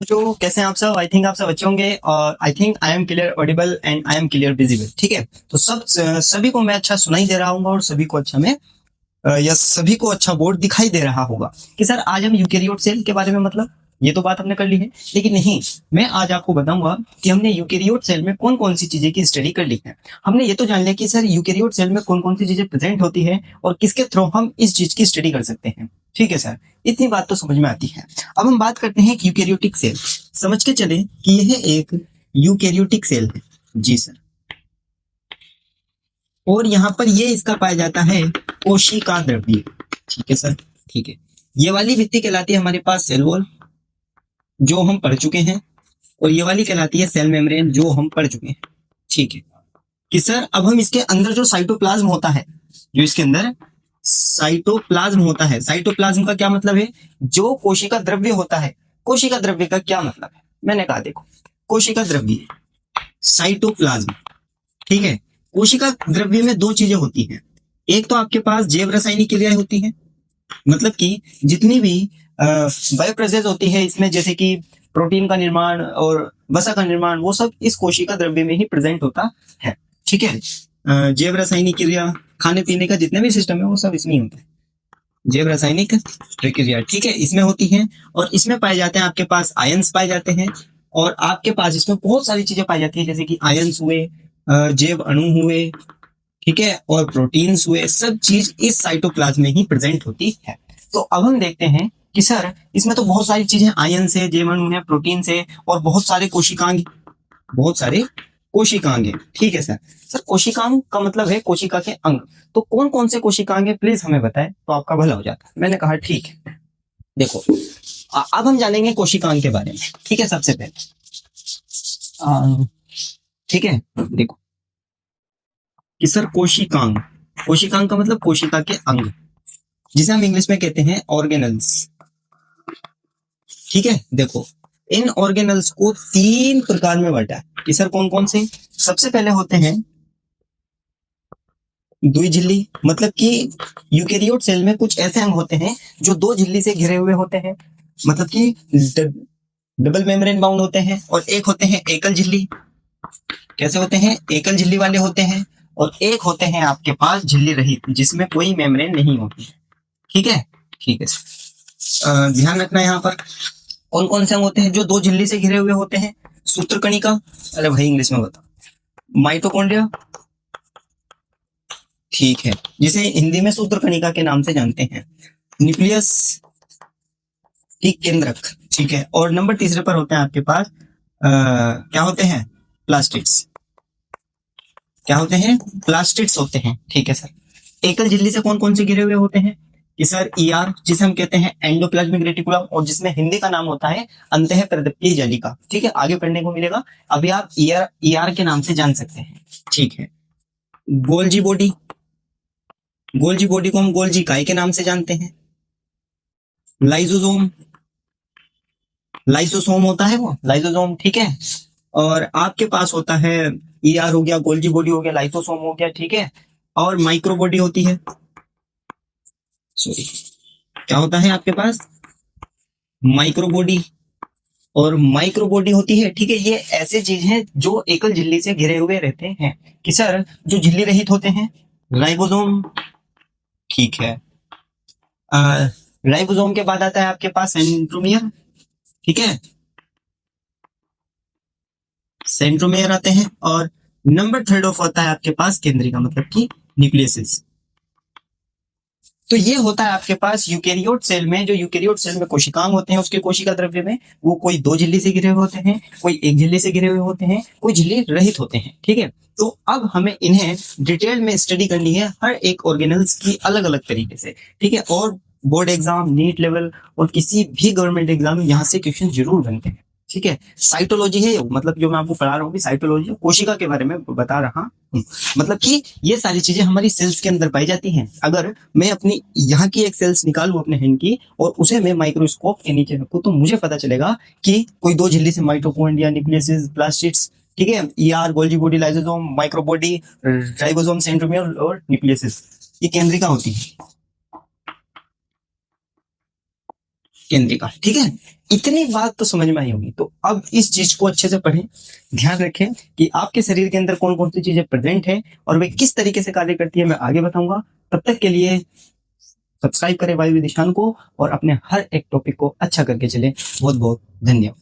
जो कैसे हैं आप सब। आई थिंक आप सब अच्छे होंगे और I think I am clear Audible and I am clear visible. ठीक है, तो सभी को मैं अच्छा सुनाई दे रहा हूँ और सभी को अच्छा मैं या सभी को अच्छा बोर्ड दिखाई दे रहा होगा कि सर आज हम यूकेरियोट सेल के बारे में, मतलब ये तो बात हमने कर ली है, लेकिन नहीं, मैं आज आपको बताऊंगा कि हमने यूकेरियोट सेल में कौन कौन सी चीजें की स्टडी कर ली है। हमने ये तो जान लिया कि सर यूकेरियोट सेल में कौन कौन सी चीजें प्रेजेंट होती है और किसके थ्रू हम इस चीज की स्टडी कर सकते हैं। ठीक है सर, इतनी बात तो समझ में आती है। अब हम बात करते हैं यूकेरियोटिक सेल। समझ के चले कि यह एक यूकेरियोटिक सेल है। जी सर। और यहाँ पर ये इसका पाया जाता है कोशिका द्रव्य। ठीक है सर, ठीक है। ये वाली भित्ति कहलाती है हमारे पास सेल वॉल, जो हम पढ़ चुके हैं, और ये वाली कहलाती है सेल मेम्ब्रेन, जो हम पढ़ चुके हैं। ठीक है कि सर अब हम इसके अंदर जो साइटोप्लाज्म होता है, जो इसके अंदर साइटोप्लाज्म होता है, साइटोप्लाज्म का क्या मतलब है? जो कोशिका द्रव्य होता है। कोशिका द्रव्य का क्या मतलब है? मैंने कहा देखो, कोशिका द्रव्य, साइटोप्लाज्म। ठीक है, कोशिका द्रव्य में दो चीजें होती हैं। एक तो आपके पास जैव रासायनिक क्रियाएं होती हैं, मतलब कि जितनी भी बायो प्रोसेस होती है इसमें, जैसे कि प्रोटीन का निर्माण और वसा का निर्माण, वो सब इस कोशिका द्रव्य में ही प्रेजेंट होता है। ठीक है, जैव रासायनिक क्रिया, खाने पीने का जितने भी सिस्टम है वो सब इसमें ही होता है। जैव रासायनिक प्रक्रिया, ठीक है, इसमें होती है। और इसमें पाए जाते हैं आपके पास आयंस पाए जाते हैं, और आपके पास इसमें बहुत सारी चीजें पाई जाती है, जैसे कि आयंस हुए, जैव अणु हुए, ठीक है, और प्रोटीन्स हुए, सब चीज इस साइटोप्लाज्म में ही प्रेजेंट होती है। तो अब हम देखते हैं कि सर इसमें तो बहुत सारी चीजें, आयन से, जैव है, प्रोटीन से, और बहुत सारे कोशिकांग, बहुत सारे कोशिकांग है। ठीक है सर। सर कोशिकांग का मतलब है कोशिका के अंग। तो कौन कौन से कोशिकांग है प्लीज हमें बताएं, तो आपका भला हो जाता। मैंने कहा ठीक है। देखो, अब हम जानेंगे कोशिकांग के बारे में। ठीक है, सबसे पहले ठीक है, देखो कि सर कोशिकांग, कोशिकांग का मतलब कोशिका के अंग, जिसे हम इंग्लिश में कहते हैं ऑर्गेनल्स। ठीक है, देखो इन ऑर्गेनल्स को तीन प्रकार में बांटा है कि सर कौन कौन से। सबसे पहले होते हैं दुई झिल्ली, मतलब कि यूकेरियोट सेल में कुछ ऐसे अंग होते हैं जो दो झिल्ली से घिरे हुए होते हैं, मतलब कि डबल मेम्ब्रेन बाउंड होते हैं। और एक होते हैं एकल झिल्ली। कैसे होते हैं? एकल झिल्ली वाले होते हैं। और एक होते हैं आपके पास झिल्ली रहित, जिसमें कोई मेम्ब्रेन नहीं होती। ठीक है, ठीक है। ध्यान रखना यहाँ पर कौन कौन से अंग होते हैं जो दो झिल्ली से घिरे हुए होते हैं। सूत्रकणिका, अरे भाई इंग्लिश में बता। माइटोकॉन्ड्रिया, ठीक है, जिसे हिंदी में सूत्रकणिका के नाम से जानते हैं। न्यूक्लियस की केंद्रक, ठीक है। और नंबर तीसरे पर होते हैं आपके पास क्या होते हैं? प्लास्टिड्स। क्या होते हैं? प्लास्टिड्स होते हैं। ठीक है सर। एकल झिल्ली से कौन कौन से घिरे हुए होते हैं कि सर ईआर, जिसे हम कहते हैं एंडोप्लाज्मिक रेटिकुलम, और जिसमें हिंदी का नाम होता है अंतः प्रदीप्तीय जालिका। ठीक है, आगे पढ़ने को मिलेगा, अभी आप ईआर ईआर के नाम से जान सकते हैं। ठीक है। गोल्जी बॉडी, गोल्जी बॉडी को हम गोल्जी काय के नाम से जानते हैं। लाइसोसोम, लाइसोसोम होता है वो, लाइसोसोम। ठीक है। और आपके पास होता है ईआर हो गया, गोल्जी बॉडी हो गया, लाइसोसोम हो गया। ठीक है। और माइक्रो बॉडी होती है, सॉरी, क्या होता है आपके पास? Micro body. और माइक्रो बॉडी होती है, ठीक है, ये ऐसे चीज हैं जो एकल झिल्ली से घिरे हुए रहते हैं। कि सर जो झिल्ली रहित होते हैं, राइबोसोम। ठीक है। राइबोसोम के बाद आता है आपके पास सेंट्रोमियर। ठीक है, सेंट्रोमेयर आते हैं। और नंबर थर्ड ऑफ होता है आपके पास केंद्रिका, मतलब कि न्यूक्लियस। तो ये होता है आपके पास यूकेरियोट सेल में। जो यूकेरियोट सेल में कोशिकांग होते हैं, उसके कोशिका द्रव्य में, वो कोई दो झिल्ली से घिरे हुए होते हैं, कोई एक झिल्ली से घिरे हुए होते हैं, कोई झिल्ली रहित होते हैं। ठीक है। तो अब हमें इन्हें डिटेल में स्टडी करनी है, हर एक ऑर्गेनल्स की अलग अलग तरीके से। ठीक है। और बोर्ड एग्जाम, नीट लेवल और किसी भी गवर्नमेंट एग्जाम में यहाँ से क्वेश्चन जरूर बनते हैं। ठीक है। साइटोलॉजी है, मतलब जो मैं आपको पढ़ा रहा हूँ साइटोलॉजी, कोशिका के बारे में बता रहा हूँ। मतलब कि ये सारी चीजें हमारी सेल्स के अंदर पाई जाती हैं। अगर मैं अपनी यहाँ की एक सेल्स निकालू अपने हैंड की, और उसे मैं माइक्रोस्कोप के नीचे रखूँ, तो मुझे पता चलेगा कि कोई दो झिल्ली से माइटोकॉन्ड्रिया, न्यूक्लियस, प्लास्टिड्स, ठीक है, ER, Golgi body, lysosome, microbody, ribosome, centromere और न्यूक्लियस, ये केंद्रिका होती है। केंद्रिका। ठीक है, इतनी बात तो समझ में आई होगी। तो अब इस चीज को अच्छे से पढ़ें, ध्यान रखें कि आपके शरीर के अंदर कौन कौन सी चीजें प्रेजेंट है और वे किस तरीके से कार्य करती है, मैं आगे बताऊंगा। तब तक के लिए सब्सक्राइब करें वायु विदिशान को और अपने हर एक टॉपिक को अच्छा करके चले। बहुत बहुत धन्यवाद।